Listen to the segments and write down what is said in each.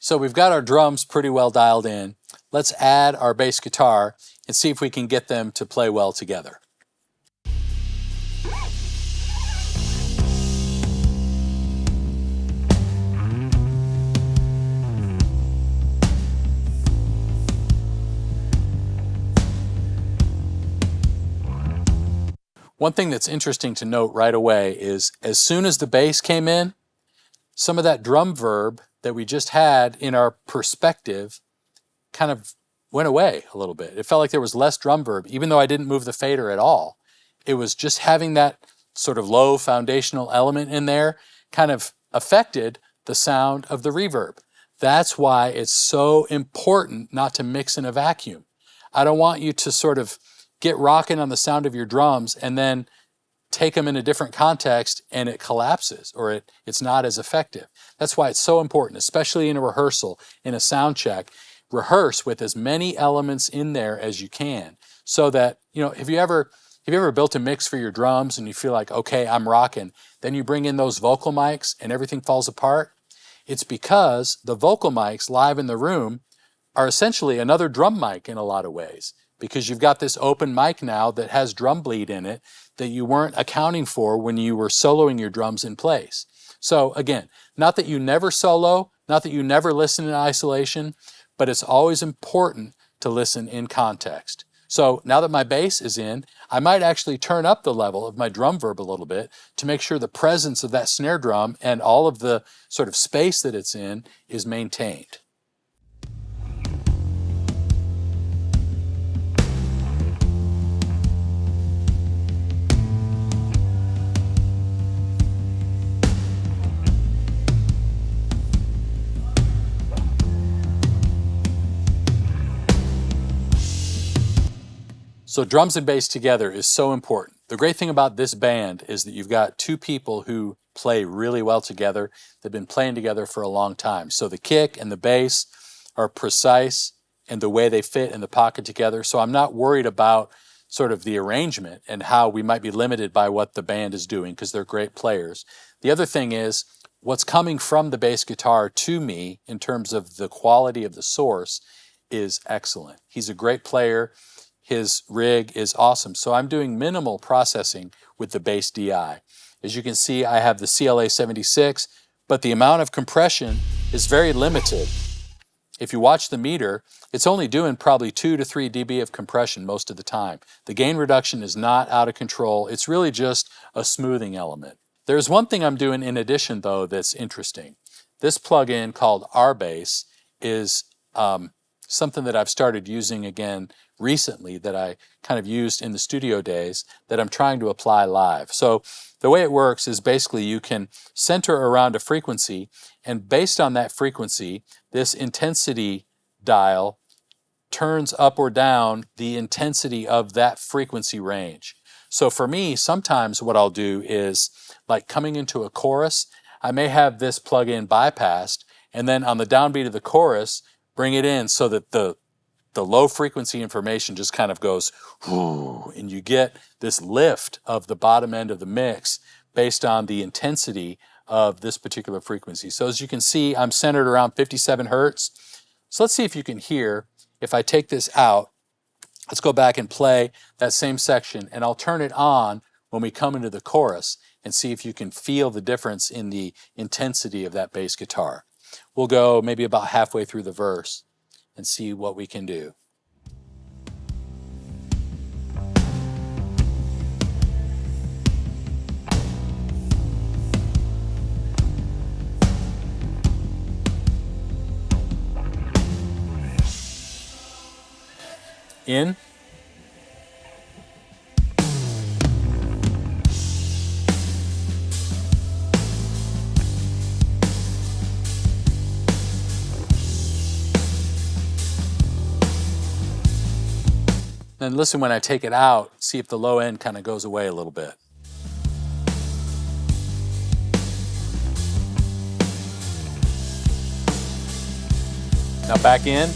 So we've got our drums pretty well dialed in. Let's add our bass guitar and see if we can get them to play well together. One thing that's interesting to note right away is as soon as the bass came in, some of that drum verb that we just had in our perspective kind of went away a little bit. It felt like there was less drum verb, even though I didn't move the fader at all. It was just having that sort of low foundational element in there kind of affected the sound of the reverb. That's why it's so important not to mix in a vacuum. I don't want you to sort of get rocking on the sound of your drums and then take them in a different context and it collapses or it's not as effective. That's why it's so important, especially in a rehearsal, in a sound check. Rehearse with as many elements in there as you can so that, have you ever built a mix for your drums and you feel like, okay, I'm rocking, then you bring in those vocal mics and everything falls apart? It's because the vocal mics live in the room are essentially another drum mic in a lot of ways, because you've got this open mic now that has drum bleed in it that you weren't accounting for when you were soloing your drums in place. So again, not that you never solo, not that you never listen in isolation, but it's always important to listen in context. So now that my bass is in, I might actually turn up the level of my drum verb a little bit to make sure the presence of that snare drum and all of the sort of space that it's in is maintained. So drums and bass together is so important. The great thing about this band is that you've got two people who play really well together. They've been playing together for a long time. So the kick and the bass are precise in the way they fit in the pocket together. So I'm not worried about sort of the arrangement and how we might be limited by what the band is doing because they're great players. The other thing is what's coming from the bass guitar to me in terms of the quality of the source is excellent. He's a great player. His rig is awesome. So I'm doing minimal processing with the bass DI. As you can see, I have the CLA 76, but the amount of compression is very limited. If you watch the meter, it's only doing probably 2 to 3 dB of compression most of the time. The gain reduction is not out of control. It's really just a smoothing element. There's one thing I'm doing in addition, though, that's interesting. This plugin called RBass is something that I've started using again recently that I kind of used in the studio days that I'm trying to apply live. So the way it works is basically you can center around a frequency, and based on that frequency, this intensity dial turns up or down the intensity of that frequency range. So for me, sometimes what I'll do is, like coming into a chorus, I may have this plug-in bypassed, and then on the downbeat of the chorus, bring it in so that the low frequency information just kind of goes whoo, and you get this lift of the bottom end of the mix based on the intensity of this particular frequency. So as you can see, I'm centered around 57 hertz. So let's see if you can hear. If I take this out, let's go back and play that same section, and I'll turn it on when we come into the chorus and see if you can feel the difference in the intensity of that bass guitar. We'll go maybe about halfway through the verse and see what we can do. In. Then listen when I take it out, see if the low end kind of goes away a little bit. Now back in.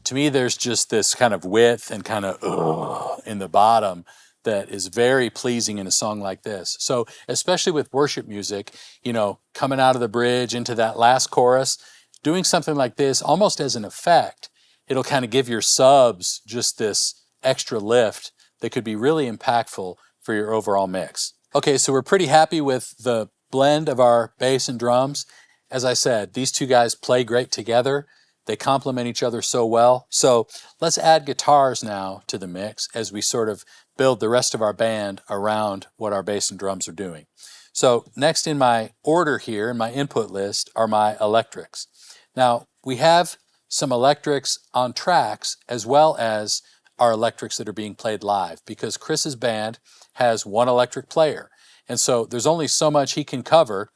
To me, there's just this kind of width and kind of in the bottom that is very pleasing in a song like this. So especially with worship music, you know, coming out of the bridge into that last chorus, doing something like this almost as an effect, it'll kind of give your subs just this extra lift that could be really impactful for your overall mix. Okay, so we're pretty happy with the blend of our bass and drums. As I said, these two guys play great together. They complement each other so well. So let's add guitars now to the mix as we sort of build the rest of our band around what our bass and drums are doing. So next in my order here, in my input list, are my electrics. Now, we have some electrics on tracks as well as our electrics that are being played live, because Chris's band has one electric player. And so there's only so much he can cover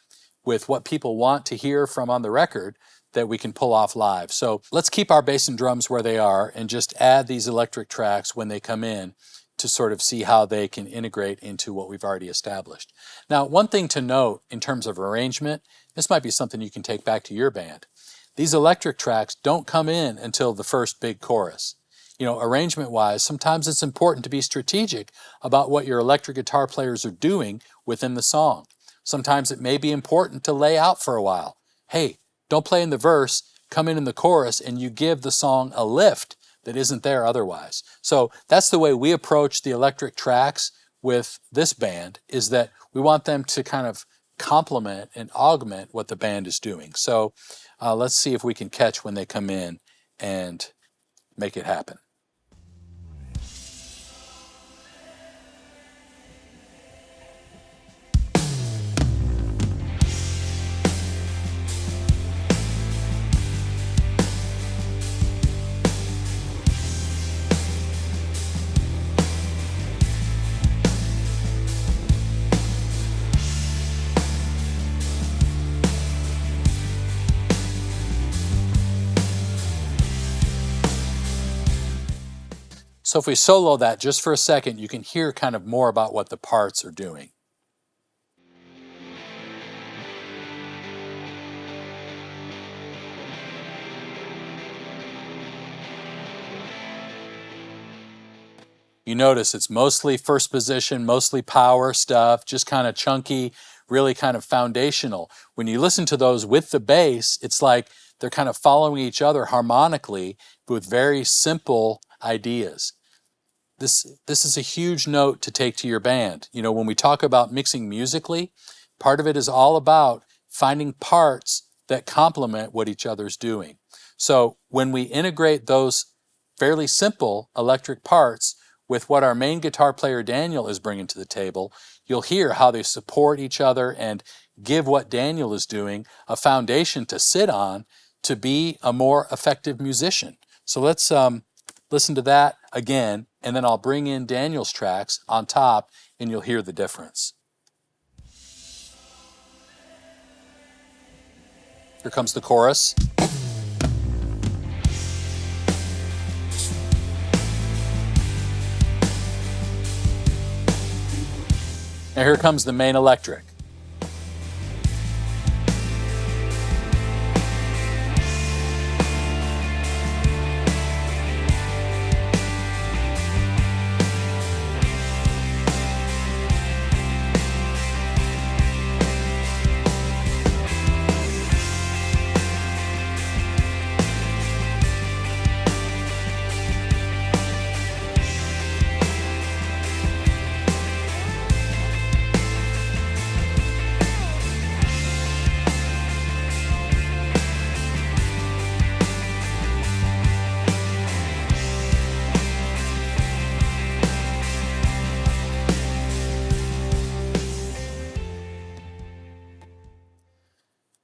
with what people want to hear from on the record that we can pull off live. So let's keep our bass and drums where they are and just add these electric tracks when they come in to sort of see how they can integrate into what we've already established. Now, one thing to note in terms of arrangement, this might be something you can take back to your band. These electric tracks don't come in until the first big chorus. You know, arrangement-wise, sometimes it's important to be strategic about what your electric guitar players are doing within the song. Sometimes it may be important to lay out for a while. Hey, don't play in the verse, come in the chorus, and you give the song a lift that isn't there otherwise. So that's the way we approach the electric tracks with this band, is that we want them to kind of complement and augment what the band is doing. So let's see if we can catch when they come in and make it happen. So if we solo that just for a second, you can hear kind of more about what the parts are doing. You notice it's mostly first position, mostly power stuff, just kind of chunky, really kind of foundational. When you listen to those with the bass, it's like they're kind of following each other harmonically with very simple ideas. This is a huge note to take to your band. You know, when we talk about mixing musically, part of it is all about finding parts that complement what each other's doing. So when we integrate those fairly simple electric parts with what our main guitar player Daniel is bringing to the table, you'll hear how they support each other and give what Daniel is doing a foundation to sit on to be a more effective musician. So let's listen to that again, and then I'll bring in Daniel's tracks on top, and you'll hear the difference. Here comes the chorus. Now here comes the main electric.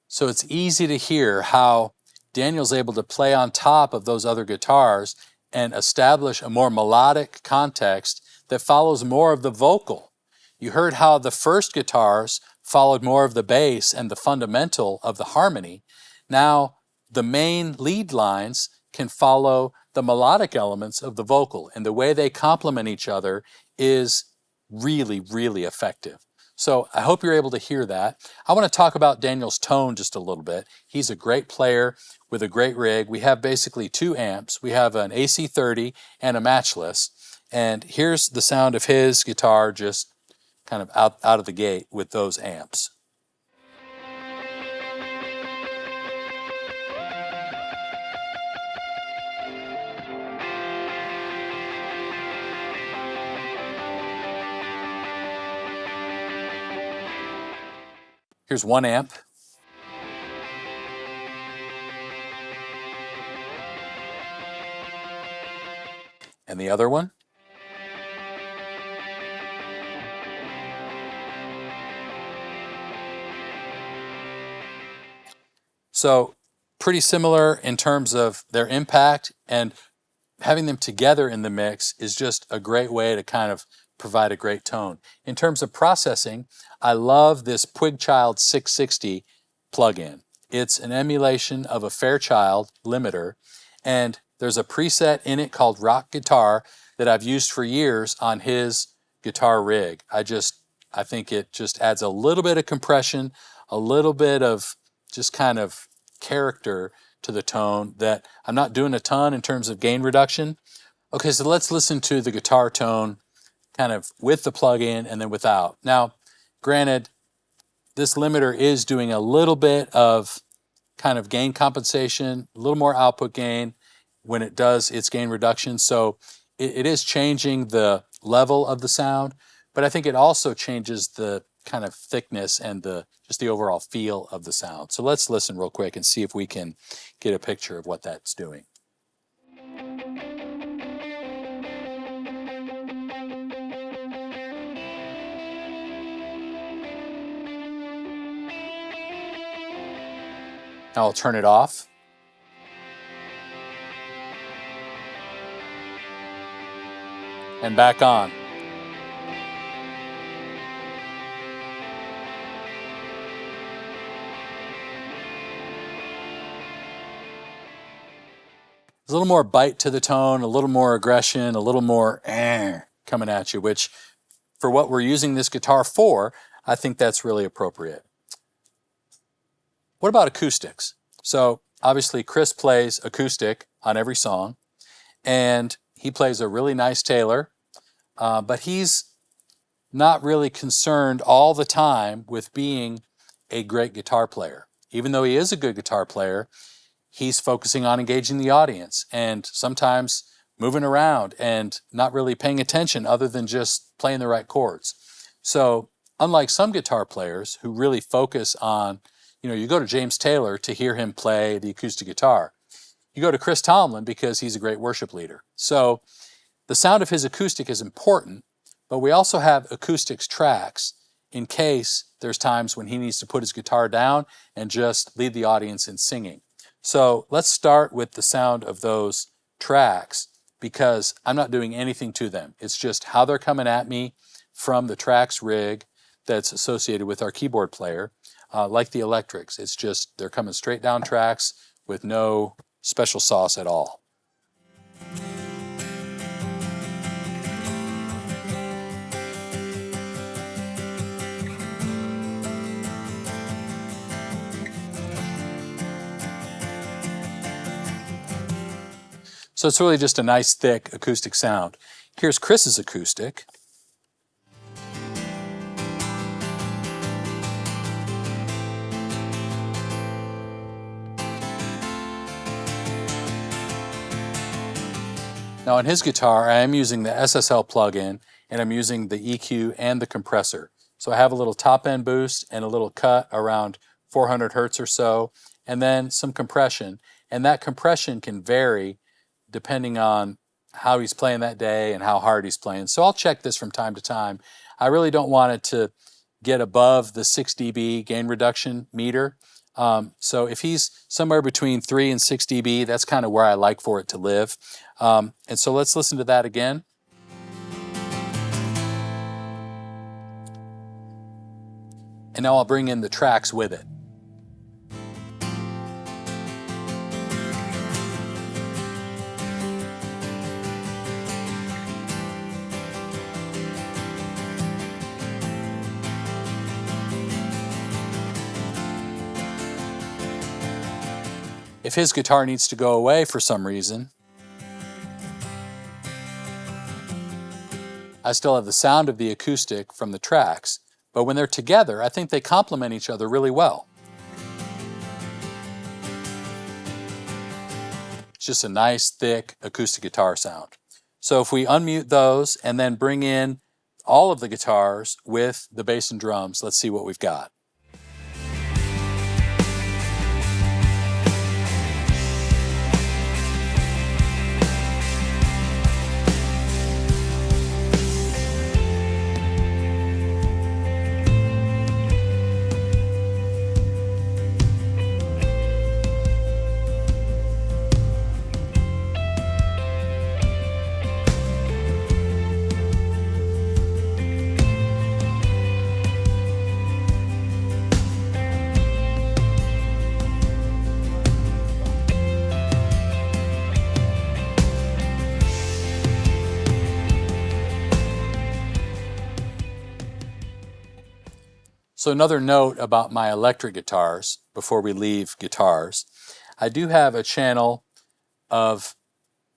So it's easy to hear how Daniel's able to play on top of those other guitars and establish a more melodic context that follows more of the vocal. You heard how the first guitars followed more of the bass and the fundamental of the harmony. Now the main lead lines can follow the melodic elements of the vocal, and the way they complement each other is really, really effective. So I hope you're able to hear that. I want to talk about Daniel's tone just a little bit. He's a great player with a great rig. We have basically two amps. We have an AC30 and a matchless. And here's the sound of his guitar just kind of out of the gate with those amps. Here's one amp. And the other one. So pretty similar in terms of their impact, and having them together in the mix is just a great way to kind of provide a great tone. In terms of processing, I love this Puigchild 660 plugin. It's an emulation of a Fairchild limiter, and there's a preset in it called Rock Guitar that I've used for years on his guitar rig. I think it just adds a little bit of compression, a little bit of just kind of character to the tone that I'm not doing a ton in terms of gain reduction. Okay, so let's listen to the guitar tone kind of with the plug-in and then without. Now, granted, this limiter is doing a little bit of kind of gain compensation, a little more output gain when it does its gain reduction. So it is changing the level of the sound, but I think it also changes the kind of thickness and just the overall feel of the sound. So let's listen real quick and see if we can get a picture of what that's doing. Now I'll turn it off. And back on. There's a little more bite to the tone, a little more aggression, a little more coming at you, which for what we're using this guitar for, I think that's really appropriate. What about acoustics? So obviously Chris plays acoustic on every song, and he plays a really nice Taylor, but he's not really concerned all the time with being a great guitar player. Even though he is a good guitar player, he's focusing on engaging the audience and sometimes moving around and not really paying attention other than just playing the right chords. So unlike some guitar players who really focus on, you go to James Taylor to hear him play the acoustic guitar. You go to Chris Tomlin because he's a great worship leader. So the sound of his acoustic is important, but we also have acoustics tracks in case there's times when he needs to put his guitar down and just lead the audience in singing. So let's start with the sound of those tracks because I'm not doing anything to them. It's just how they're coming at me from the tracks rig that's associated with our keyboard player, like the electrics. It's just they're coming straight down tracks with no special sauce at all. So it's really just a nice thick acoustic sound. Here's Chris's acoustic. Now on his guitar, I am using the SSL plugin, and I'm using the EQ and the compressor. So I have a little top end boost and a little cut around 400 hertz or so, and then some compression. And that compression can vary depending on how he's playing that day and how hard he's playing. So I'll check this from time to time. I really don't want it to get above the 6 dB gain reduction meter. So if he's somewhere between 3 and 6 dB, that's kind of where I like for it to live. And so let's listen to that again. And now I'll bring in the tracks with it. If his guitar needs to go away for some reason, I still have the sound of the acoustic from the tracks, but when they're together, I think they complement each other really well. It's just a nice, thick acoustic guitar sound. So if we unmute those and then bring in all of the guitars with the bass and drums, let's see what we've got. So another note about my electric guitars, before we leave guitars, I do have a channel of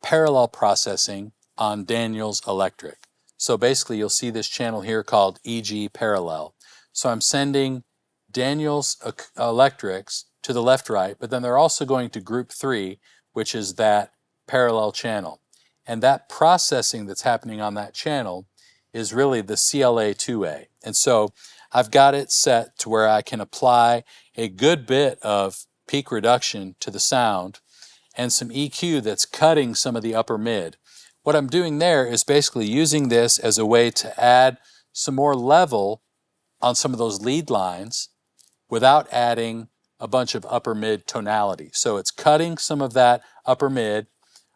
parallel processing on Daniel's Electric. So basically you'll see this channel here called EG Parallel. So I'm sending Daniel's electrics to the left-right, but then they're also going to group 3, which is that parallel channel. And that processing that's happening on that channel is really the CLA2A. And so I've got it set to where I can apply a good bit of peak reduction to the sound and some EQ that's cutting some of the upper mid. What I'm doing there is basically using this as a way to add some more level on some of those lead lines without adding a bunch of upper mid tonality. So it's cutting some of that upper mid,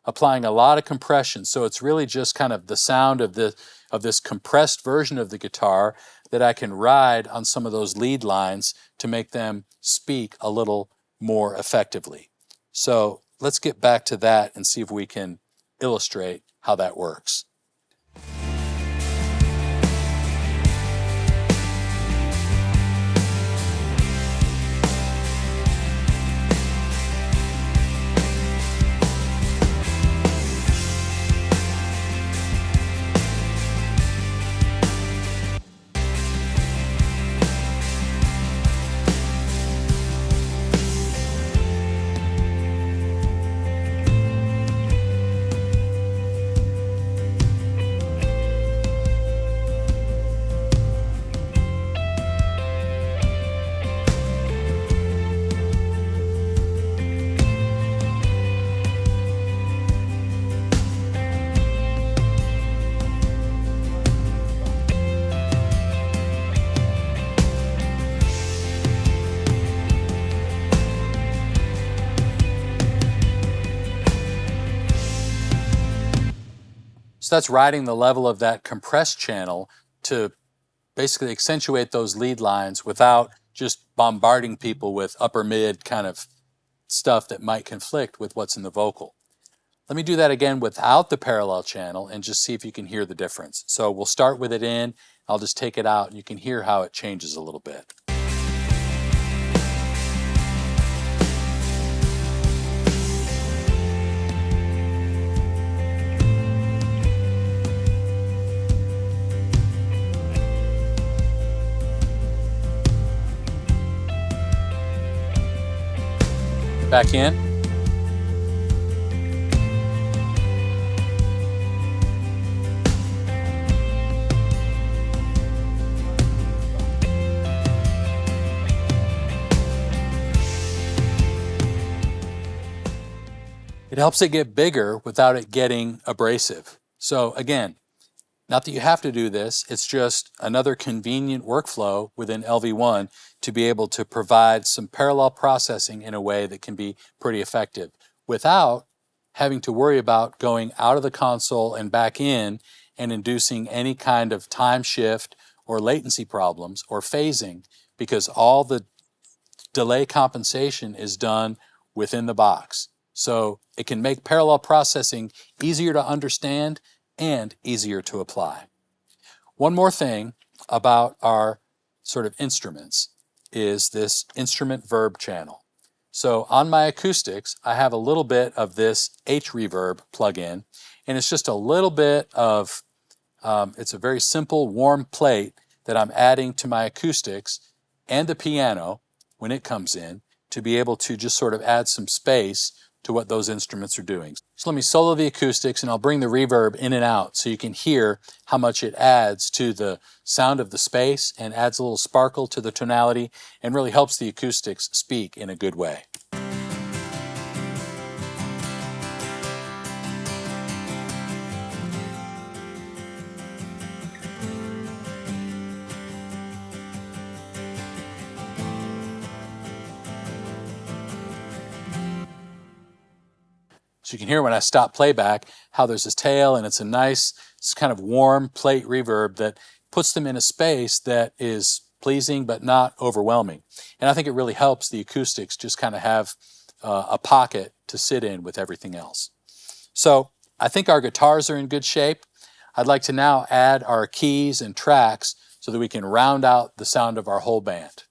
applying a lot of compression. So it's really just kind of the sound of this compressed version of the guitar that I can ride on some of those lead lines to make them speak a little more effectively. So let's get back to that and see if we can illustrate how that works. So that's riding the level of that compressed channel to basically accentuate those lead lines without just bombarding people with upper mid kind of stuff that might conflict with what's in the vocal. Let me do that again without the parallel channel and just see if you can hear the difference. So we'll start with it in, I'll just take it out and you can hear how it changes a little bit. Back in. It helps it get bigger without it getting abrasive. So again, not that you have to do this, it's just another convenient workflow within LV1 to be able to provide some parallel processing in a way that can be pretty effective without having to worry about going out of the console and back in and inducing any kind of time shift or latency problems or phasing, because all the delay compensation is done within the box. So it can make parallel processing easier to understand and easier to apply. One more thing about our sort of instruments is this instrument verb channel. So on my acoustics, I have a little bit of this H reverb plug-in, and it's just a little bit of It's a very simple warm plate that I'm adding to my acoustics and the piano when it comes in to be able to just sort of add some space to what those instruments are doing. So let me solo the acoustics and I'll bring the reverb in and out so you can hear how much it adds to the sound of the space and adds a little sparkle to the tonality and really helps the acoustics speak in a good way. So you can hear when I stop playback how there's this tail and it's a nice, it's kind of warm plate reverb that puts them in a space that is pleasing but not overwhelming. And I think it really helps the acoustics just kind of have a pocket to sit in with everything else. So I think our guitars are in good shape. I'd like to now add our keys and tracks so that we can round out the sound of our whole band.